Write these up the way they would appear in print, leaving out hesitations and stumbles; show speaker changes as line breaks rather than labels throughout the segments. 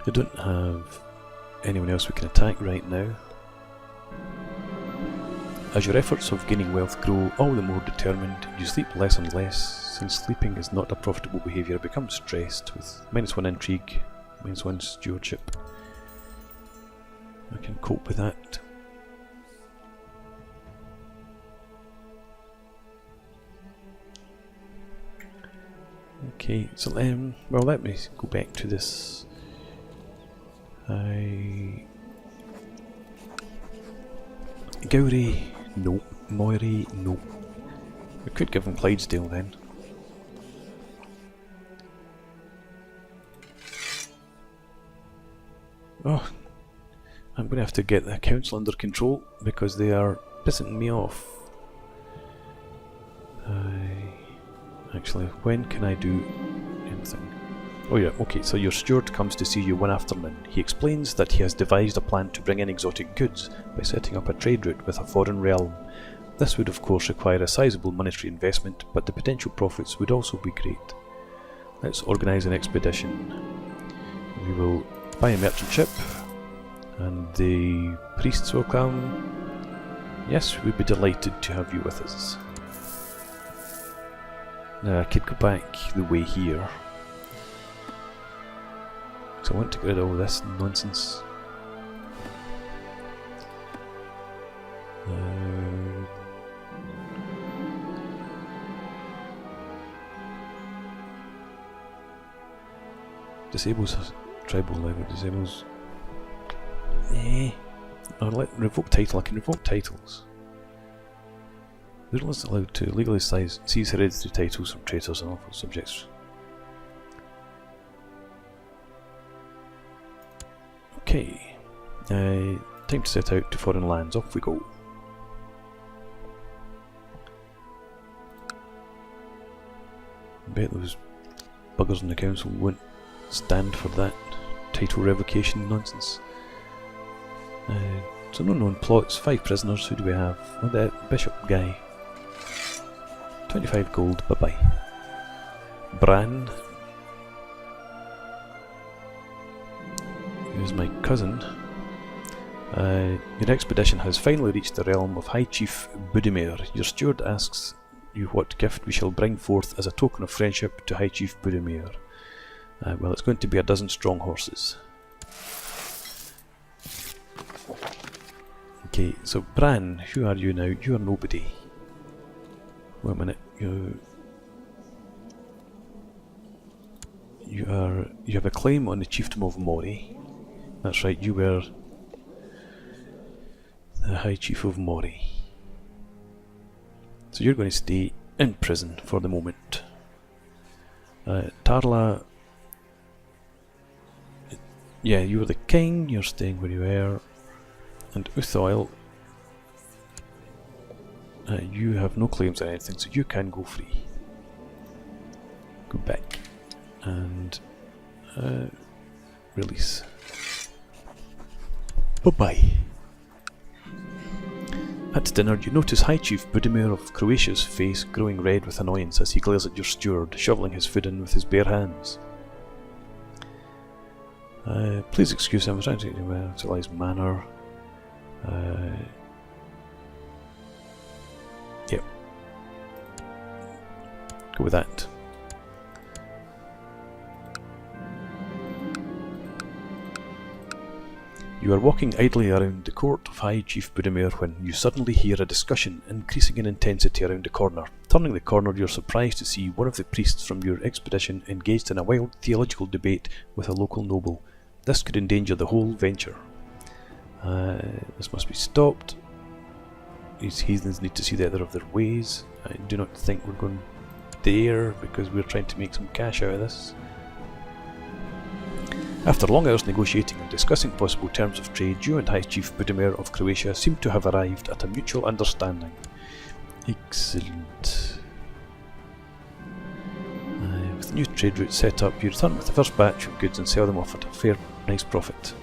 We don't have anyone else we can attack right now. As your efforts of gaining wealth grow all the more determined, you sleep less and less. Since sleeping is not a profitable behaviour, become stressed with -1 intrigue, -1 stewardship. I can cope with that. Okay, so well, let me go back to this. Gowrie, nope. Moiry, nope. We could give him Clydesdale then. Oh, I'm going to have to get the council under control because they are pissing me off. Actually, when can I do anything? Oh yeah, okay, so your steward comes to see you one afternoon. He explains that he has devised a plan to bring in exotic goods by setting up a trade route with a foreign realm. This would of course require a sizable monetary investment, but the potential profits would also be great. Let's organise an expedition. We will buy a merchant ship, and the priests will come. Yes, we'd be delighted to have you with us. Now I could go back the way here. So I want to get rid of all this nonsense. Disables tribal level, disables. Or let revoke title. I can revoke titles. They're not allowed to legally seize hereditary titles from traitors and lawful subjects. Okay, time to set out to foreign lands. Off we go. I bet those buggers in the council won't stand for that title revocation nonsense. So no known plots, 5 prisoners. Who do we have? Oh, that bishop guy. 25 gold, bye bye. Bran, who's my cousin. Your expedition has finally reached the realm of High Chief Budimir. Your steward asks you what gift we shall bring forth as a token of friendship to High Chief Budimir. Well, it's going to be a dozen strong horses. Okay, so Bran, who are you now? You are nobody. Wait a minute, you have a claim on the chiefdom of Mori. That's right, you were the High Chief of Mori. So you're going to stay in prison for the moment. Tarla, yeah, you were the king, you're staying where you were. And Uthoil, you have no claims on anything, so you can go free. Go back and release. Bye-bye. At dinner, you notice High Chief Budimir of Croatia's face growing red with annoyance as he glares at your steward, shoveling his food in with his bare hands. Please excuse him, I was trying to utilize manner. Yep. Go with that. You are walking idly around the court of High Chief Budimir when you suddenly hear a discussion increasing in intensity around the corner. Turning the corner, you're surprised to see one of the priests from your expedition engaged in a wild theological debate with a local noble. This could endanger the whole venture. This must be stopped. These heathens need to see the other of their ways. I do not think we're going there because we're trying to make some cash out of this. After long hours negotiating and discussing possible terms of trade, you and High Chief Budimir of Croatia seem to have arrived at a mutual understanding. Excellent. With the new trade route set up, you return with the first batch of goods and sell them off at a fair, nice profit.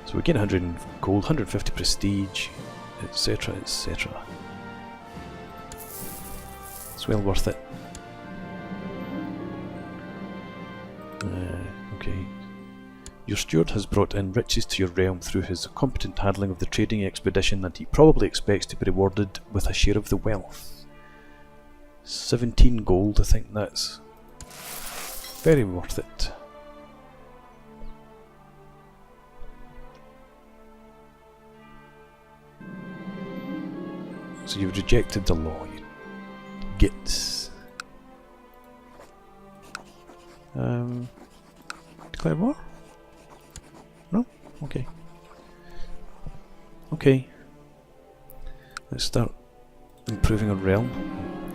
So we gain 100 gold, 150 prestige, etc, etc. It's well worth it. Okay. Your steward has brought in riches to your realm through his competent handling of the trading expedition, and he probably expects to be rewarded with a share of the wealth. 17 gold, I think that's very worth it. So you've rejected the law, you gits. Declare war? No? Okay. Okay. Let's start improving our realm.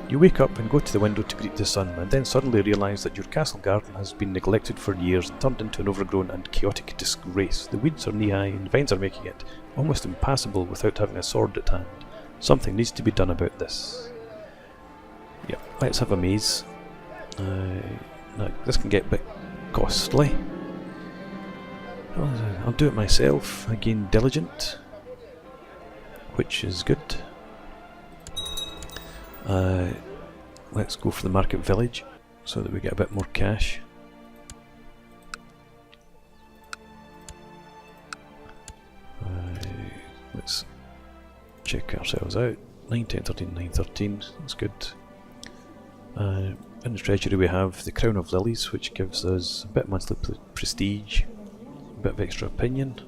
You wake up and go to the window to greet the sun, and then suddenly realise that your castle garden has been neglected for years and turned into an overgrown and chaotic disgrace. The weeds are knee-high and vines are making it almost impassable without having a sword at hand. Something needs to be done about this. Yep, let's have a maze. Now, this can get a bit costly. I'll do it myself. Again, diligent, which is good. Let's go for the market village so that we get a bit more cash. Let's check ourselves out. 9, 10, 13, 9, 13. That's good. In the treasury we have the Crown of Lilies, which gives us a bit of monthly prestige, a bit of extra opinion.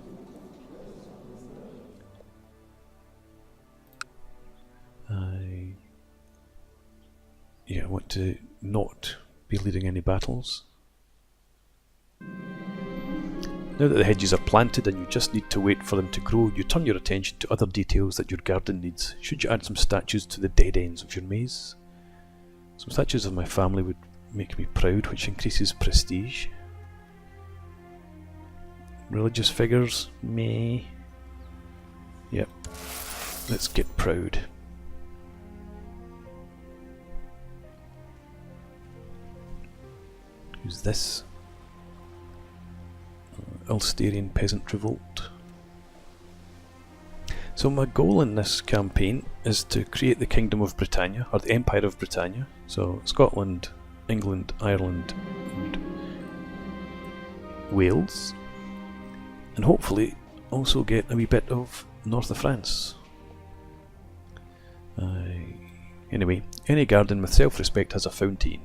Yeah, I want to not be leading any battles. Now that the hedges are planted and you just need to wait for them to grow, you turn your attention to other details that your garden needs. Should you add some statues to the dead ends of your maze? Some statues of my family would make me proud, which increases prestige. Religious figures? Meh. Yep. Let's get proud. Who's this? Ulsterian Peasant Revolt. So my goal in this campaign is to create the Kingdom of Britannia, or the Empire of Britannia. So Scotland, England, Ireland and Wales. And hopefully also get a wee bit of north of France. Anyway, any garden with self-respect has a fountain.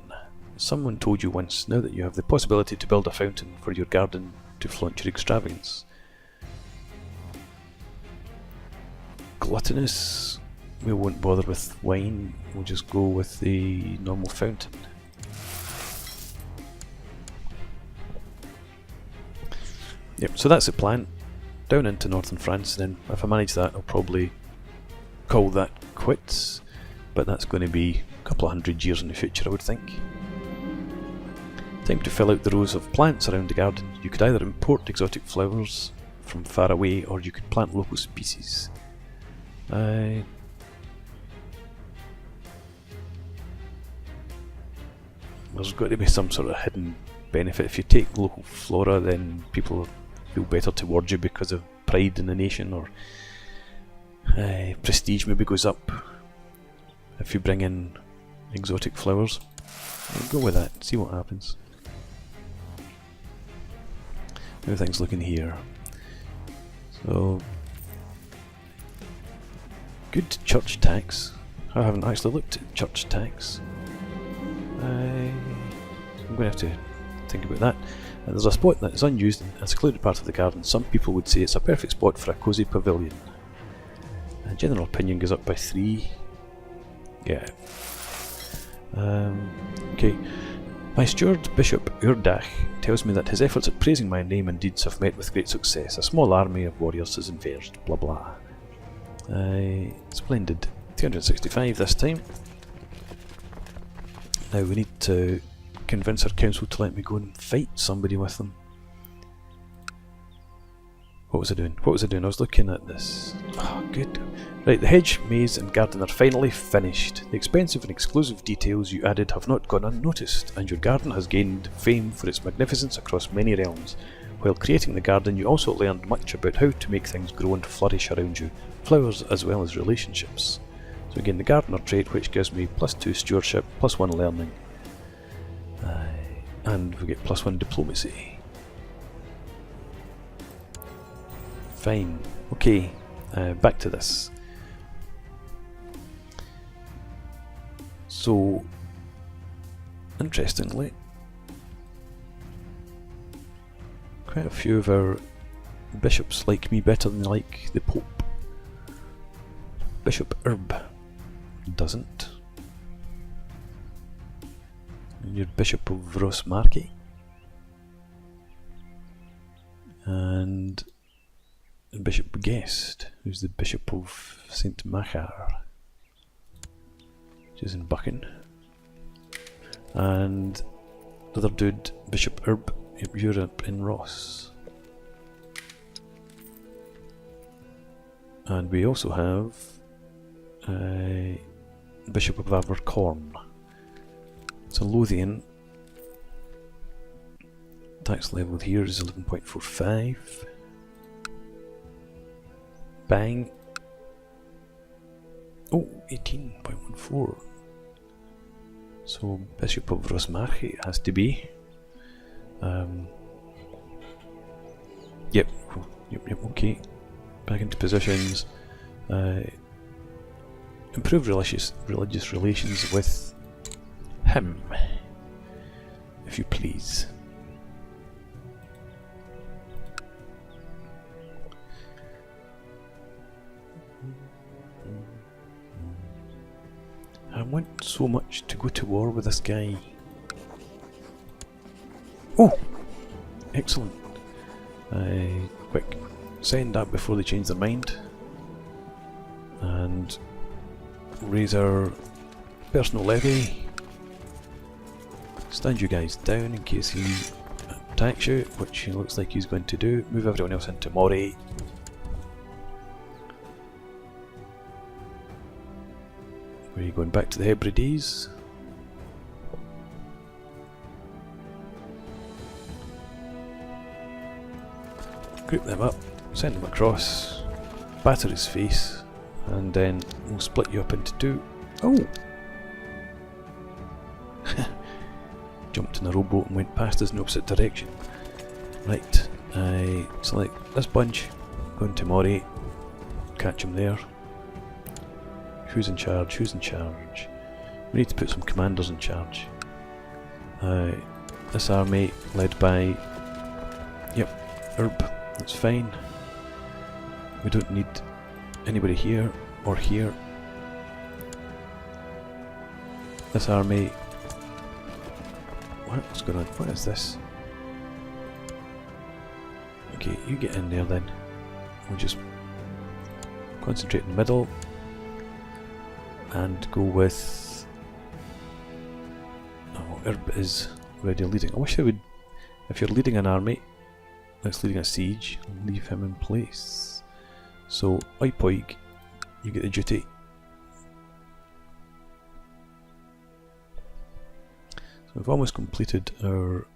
Someone told you once, now that you have the possibility to build a fountain for your garden to flaunt your extravagance. Gluttonous, we won't bother with wine, we'll just go with the normal fountain. Yep, so that's the plan. Down into northern France, and then if I manage that I'll probably call that quits, but that's going to be a couple of 100 years in the future, I would think. Time to fill out the rows of plants around the garden. You could either import exotic flowers from far away, or you could plant local species. There's got to be some sort of hidden benefit. If you take local flora, then people feel better towards you because of pride in the nation, or prestige maybe goes up if you bring in exotic flowers. We'll go with that, see what happens. How are things looking here? So, good church tax. I haven't actually looked at church tax. I'm going to have to think about that. There's a spot that is unused and a secluded part of the garden. Some people would say it's a perfect spot for a cosy pavilion. General opinion goes up by 3. Yeah. Okay. My steward, Bishop Urdach, tells me that his efforts at praising my name and deeds have met with great success. A small army of warriors has emerged. Blah blah. Splendid. 265 this time. Now we need to convince our council to let me go and fight somebody with them. What was I doing? What was I doing? I was looking at this. Oh, good. Right, the hedge, maze and garden are finally finished. The expensive and exclusive details you added have not gone unnoticed, and your garden has gained fame for its magnificence across many realms. While creating the garden, you also learned much about how to make things grow and flourish around you, flowers as well as relationships. So again, the gardener trait, which gives me +2 stewardship, +1 learning, and we get +1 diplomacy. Fine. Okay, back to this. So, interestingly, quite a few of our bishops like me better than like the Pope. Bishop Herb doesn't. And you're Bishop of Rosmarki. And Bishop Guest, who's the Bishop of St. Machar, which is in Buchan. And the other dude, Bishop Herb, Europe in Ross. And we also have Bishop of Abercorn. It's a Lothian. Tax level here is 11.45. Bang. Oh, 18.14. So Bishop of Rosmarche it has to be. Yep, okay. Back into positions. Improve religious relations with him, if you please. I want so much to go to war with this guy. Oh! Excellent. Quick. Send that before they change their mind. And raise our personal levy. Stand you guys down in case he attacks you, which he looks like he's going to do. Move everyone else into Moray. Where are you going? Back to the Hebrides? Group them up, send them across, batter his face, and then we'll split you up into two. Oh! Jumped in a rowboat and went past us in the opposite direction. Right, I select this bunch, go into Moray, catch him there. Who's in charge? Who's in charge? We need to put some commanders in charge. This army led by, yep, Herb, that's fine. We don't need anybody here or here. This army, what's going on? What is this? Okay, you get in there then. We'll just concentrate in the middle. And go with... Oh, Herb is already leading. I wish I would... If you're leading an army that's leading a siege, leave him in place. So, oip oik, you get the duty. So we've almost completed our...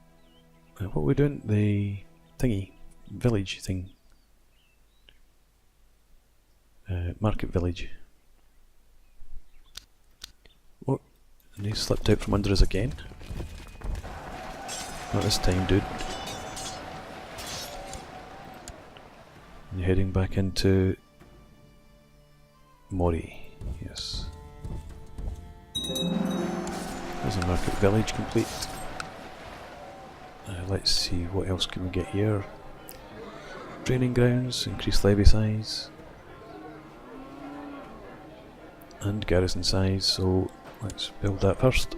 what are we doing? The thingy. Village thing. Market village. And he slipped out from under us again. Not this time, dude. And you're heading back into Moray. Yes. There's a market village complete. Let's see what else can we get here. Training grounds, increase levy size. And garrison size, so let's build that first.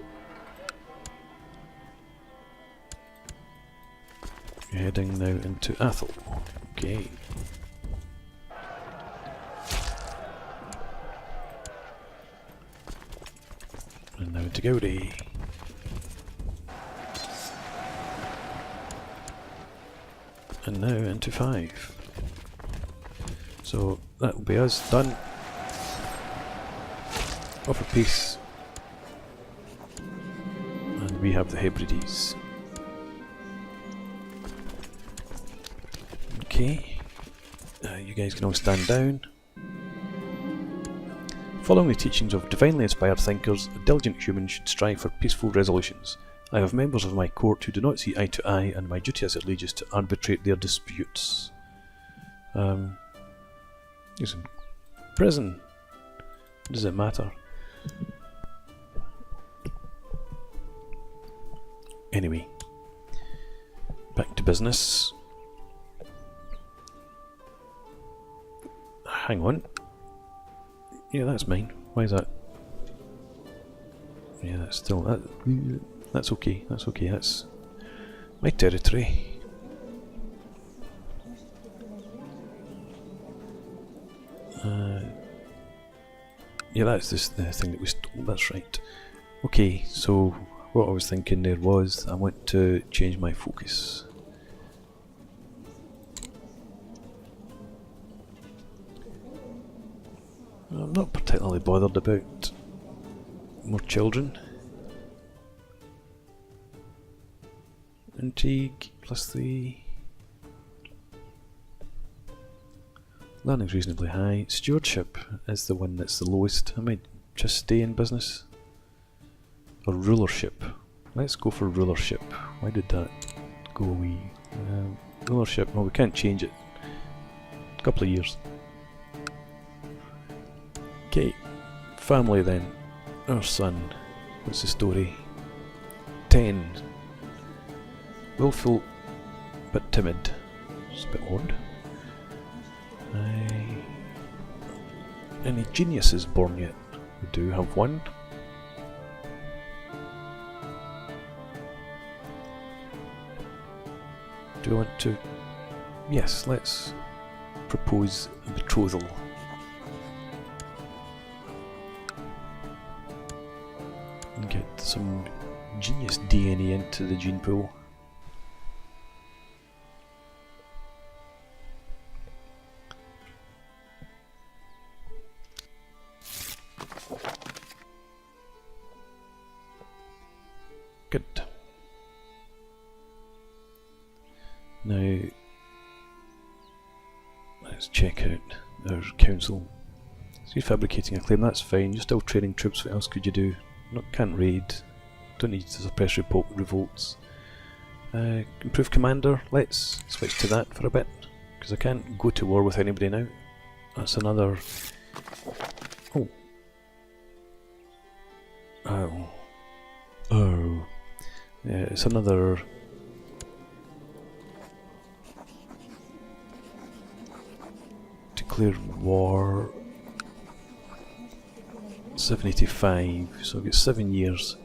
You're heading now into Athol. Okay. And now into Gowrie. And now into 5. So that will be us done. Offer peace. And we have the Hebrides. Okay. You guys can all stand down. Following the teachings of divinely inspired thinkers, a diligent human should strive for peaceful resolutions. I have members of my court who do not see eye to eye, and my duty as their liege is to arbitrate their disputes. He's in prison. Does it matter? Anyway, back to business. Hang on. Yeah, that's mine. Why is that? Yeah, that's still that's okay. That's okay. That's my territory. Yeah, that's the thing that we stole. That's right. Okay, so what I was thinking there was I want to change my focus. I'm not particularly bothered about more children. Intrigue +3. Learning's reasonably high. Stewardship is the one that's the lowest. I might just stay in business. Or rulership. Let's go for rulership. Why did that go away? Rulership, well, we can't change it. A couple of years. Okay, family then. Our son. What's the story? 10. Willful but timid. It's a bit odd. Any geniuses born yet? We do have one. Do I want to... Yes, let's propose a betrothal. And get some genius DNA into the gene pool. Good. Now, let's check out our council. See, fabricating a claim, that's fine. You're still training troops, what else could you do? Can't raid. Don't need to suppress revolts. Improve commander, let's switch to that for a bit. Because I can't go to war with anybody now. That's another... Oh. Oh. Oh. Yeah, it's another... Declare war... 785, so I've got 7 years.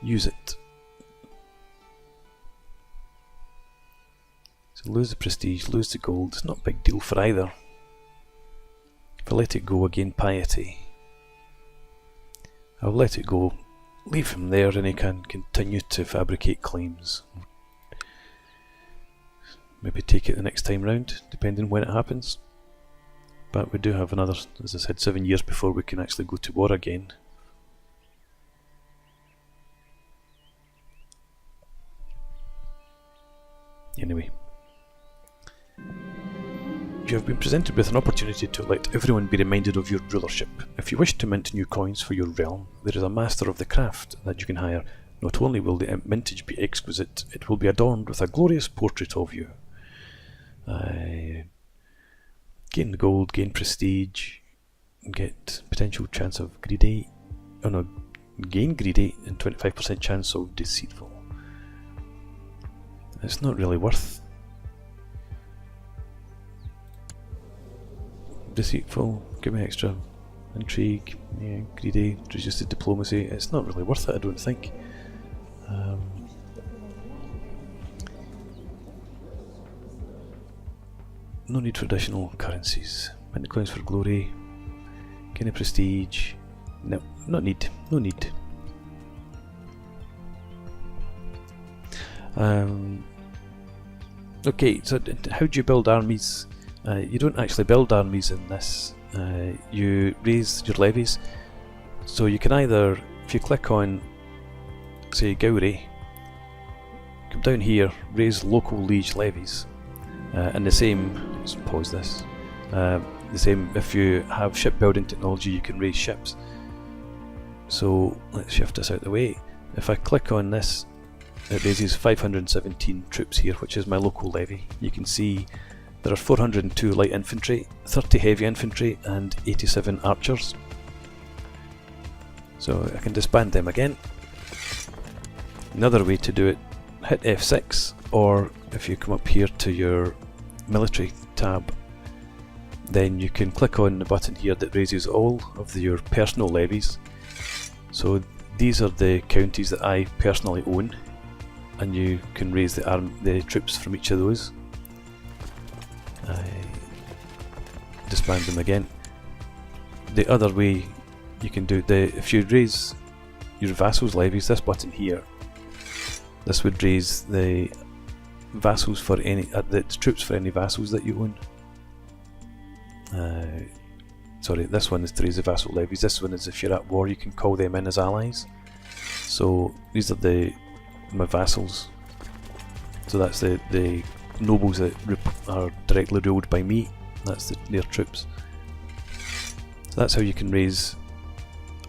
Use it. So lose the prestige, lose the gold, it's not a big deal for either. If I let it go, I gain piety. I'll let it go, leave him there and he can continue to fabricate claims. Maybe take it the next time round, depending when it happens. But we do have another, as I said, 7 years before we can actually go to war again. Anyway. You have been presented with an opportunity to let everyone be reminded of your rulership. If you wish to mint new coins for your realm, there is a master of the craft that you can hire. Not only will the mintage be exquisite, it will be adorned with a glorious portrait of you. Gain gold, gain prestige, get potential chance of greedy. Oh no, gain greedy and 25% chance of deceitful. It's not really worth. Deceitful, give me extra intrigue, yeah, greedy, reduce the diplomacy. It's not really worth it, I don't think. No need for additional currencies. Mint the coins for glory. Gain a prestige. No, not need. No need. Okay, so how do you build armies? You don't actually build armies in this. You raise your levies. So you can either, if you click on, say, Gowrie, come down here, raise local liege levies. And the same, let's pause this, the same if you have shipbuilding technology, you can raise ships. So let's shift this out of the way. If I click on this it raises 517 troops here, which is my local levy. You can see there are 402 light infantry, 30 heavy infantry and 87 archers. So I can disband them again. Another way to do it, hit F6, or if you come up here to your military tab, then you can click on the button here that raises all of your personal levies. So these are the counties that I personally own, and you can raise the troops from each of those. I disband them again. The other way you can do if you raise your vassals' levies, this button here, this would raise the vassals for any the troops for any vassals that you own. Sorry, this one is to raise the vassal levies. This one is if you're at war, you can call them in as allies. So these are my vassals. So that's the nobles that are directly ruled by me. That's their troops. So that's how you can raise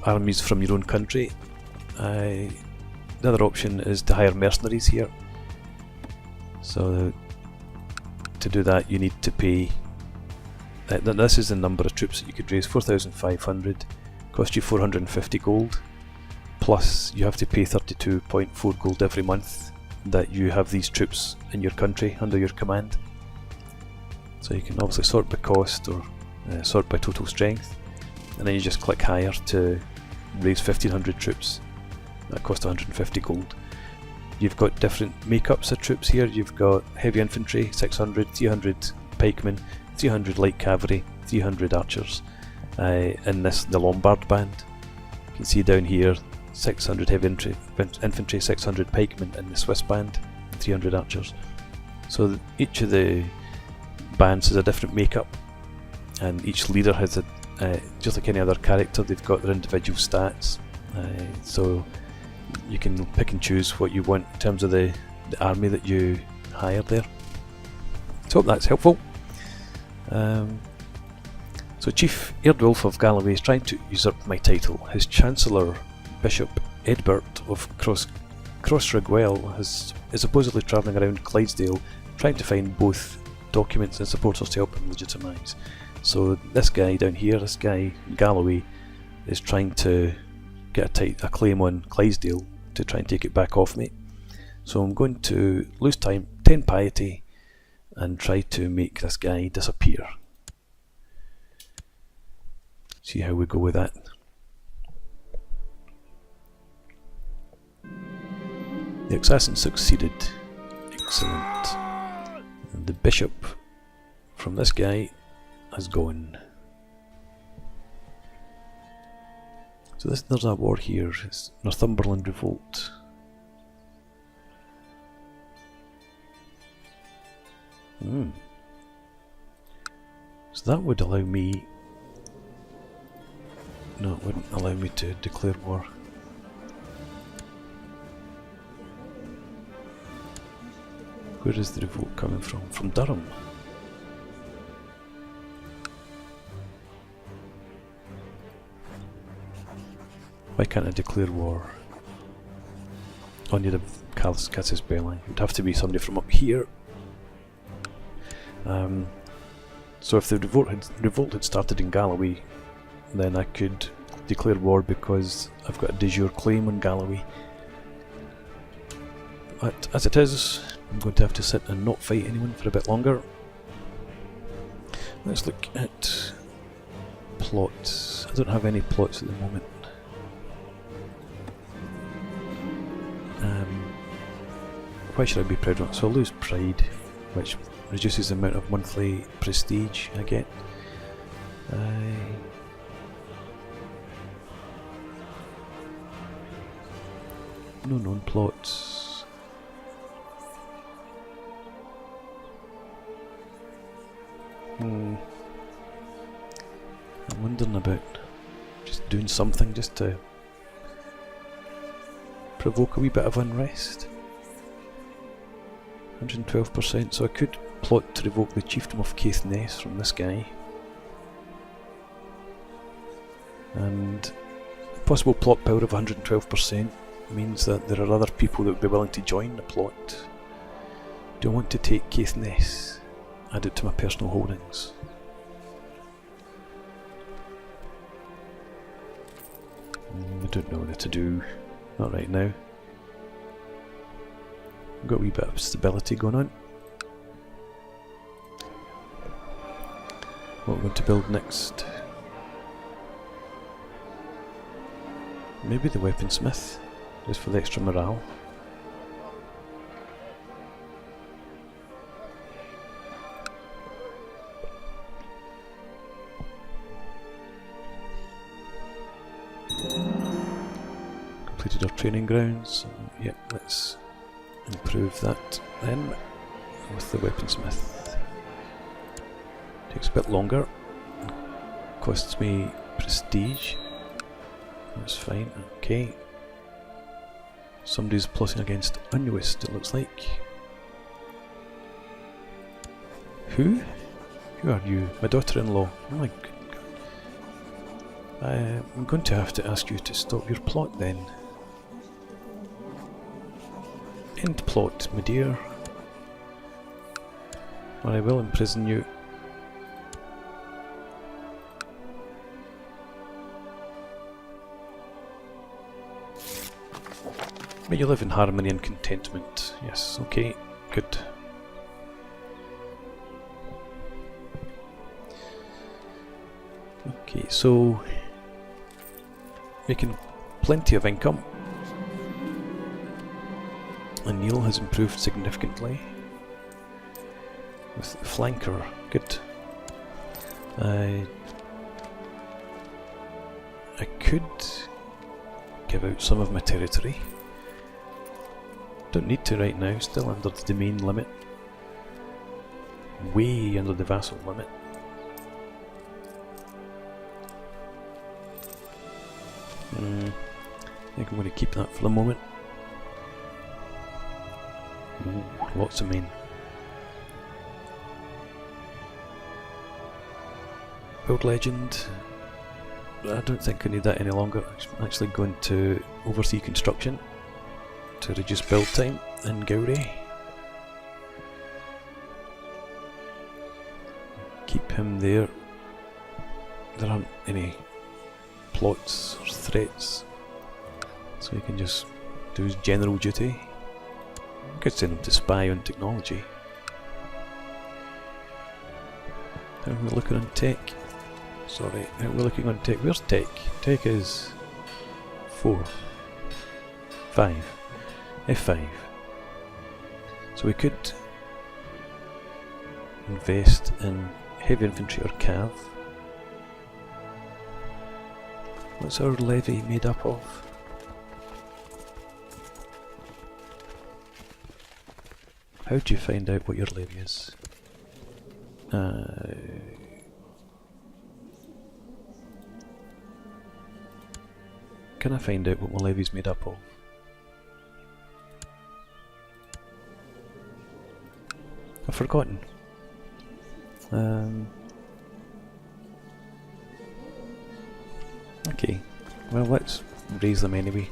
armies from your own country. The other option is to hire mercenaries here. So to do that you need to pay, this is the number of troops that you could raise, 4,500, cost you 450 gold, plus you have to pay 32.4 gold every month that you have these troops in your country under your command. So you can obviously sort by cost or sort by total strength, and then you just click hire to raise 1,500 troops. That costs 150 gold. You've got different makeups of troops here. You've got heavy infantry 600, 300 pikemen, 300 light cavalry, 300 archers. In the Lombard band, you can see down here 600 heavy infantry, 600 pikemen in the Swiss band, 300 archers. So each of the bands has a different makeup, and each leader has just like any other character, they've got their individual stats. So you can pick and choose what you want in terms of the army that you hire there. So hope that's helpful. So Chief Eardwulf of Galloway is trying to usurp my title. His Chancellor, Bishop Edbert of Crossraguel is supposedly travelling around Clydesdale trying to find both documents and supporters to help him legitimise. So this guy down here, this guy Galloway, is trying to get a claim on Clydesdale to try and take it back off me. So I'm going to lose time, 10 piety, and try to make this guy disappear. See how we go with that. The assassin succeeded. Excellent. And the bishop from this guy has gone. So there's a war here. It's Northumberland Revolt. So that would allow me... No, it wouldn't allow me to declare war. Where is the revolt coming from? From Durham. Why can't I declare war? Oh, I need a Casus Belli. It would have to be somebody from up here. So if the revolt had started in Galloway, then I could declare war because I've got a de jure claim on Galloway. But as it is, I'm going to have to sit and not fight anyone for a bit longer. Let's look at plots. I don't have any plots at the moment. Why should I be proud of it? So I'll lose pride, which reduces the amount of monthly prestige I get. No known plots. I'm wondering about just doing something just to provoke a wee bit of unrest. 112%, so I could plot to revoke the chiefdom of Caithness from this guy. And possible plot power of 112%. means that there are other people that would be willing to join the plot. Do I want to take Caithness? Add it to my personal holdings. I don't know what to do. Not right now. I've got a wee bit of stability going on. What we're going to build next? Maybe the weaponsmith, just for the extra morale. Completed our training grounds. Yeah, let's improve that then with the weaponsmith. Takes a bit longer. Costs me prestige. That's fine, okay. Somebody's plotting against Unwist, it looks like. Who? Who are you? My daughter-in-law. Oh my god. I'm going to have to ask you to stop your plot then. End plot, my dear. Or I will imprison you. May you live in harmony and contentment. Yes, okay, good. Okay, so making plenty of income. And Neil has improved significantly with the flanker. Good. I could give out some of my territory. Don't need to right now, still under the domain limit. Way under the vassal limit. I think I'm going to keep that for the moment. Ooh, lots of men. Build legend. I don't think I need that any longer. I'm actually going to oversee construction to reduce build time in Gowrie. Keep him there. There aren't any plots or threats, so he can just do his general duty. I could send him to spy on technology. How are we looking on tech? Sorry, how are we looking on tech? Where's tech? Tech is 4, 5, F5. So we could invest in heavy infantry or cav. What's our levy made up of? How do you find out what your levy is? Can I find out what my levy's made up of? I've forgotten. Okay, well let's raise them anyway.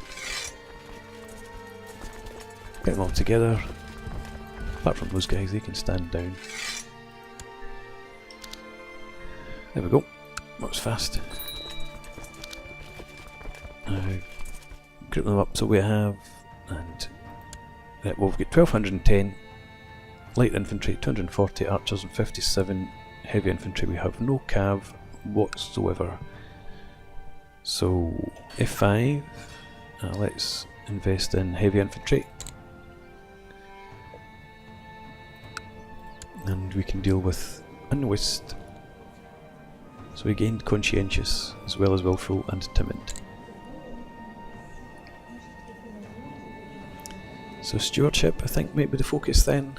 Get them all together. Apart from those guys, they can stand down. There we go. That was fast. Now, group them up so we have, and well, we've got 1210 light infantry, 240 archers, and 57 heavy infantry. We have no cav whatsoever. So F5, let's invest in heavy infantry. And we can deal with Unwist. So we gained conscientious as well as willful and timid. So stewardship, I think, might be the focus then.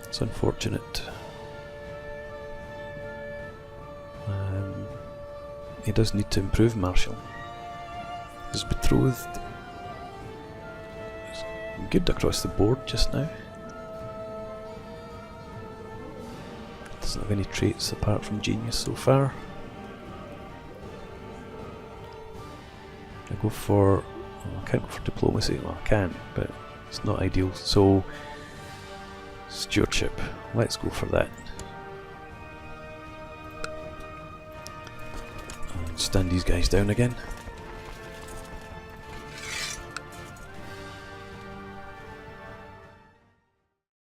It's unfortunate. He does need to improve martial. His betrothed is good across the board just now. Doesn't have any traits apart from genius so far. I go for... oh, I can't go for diplomacy. Well, I can, but it's not ideal. So, stewardship. Let's go for that. And stand these guys down again.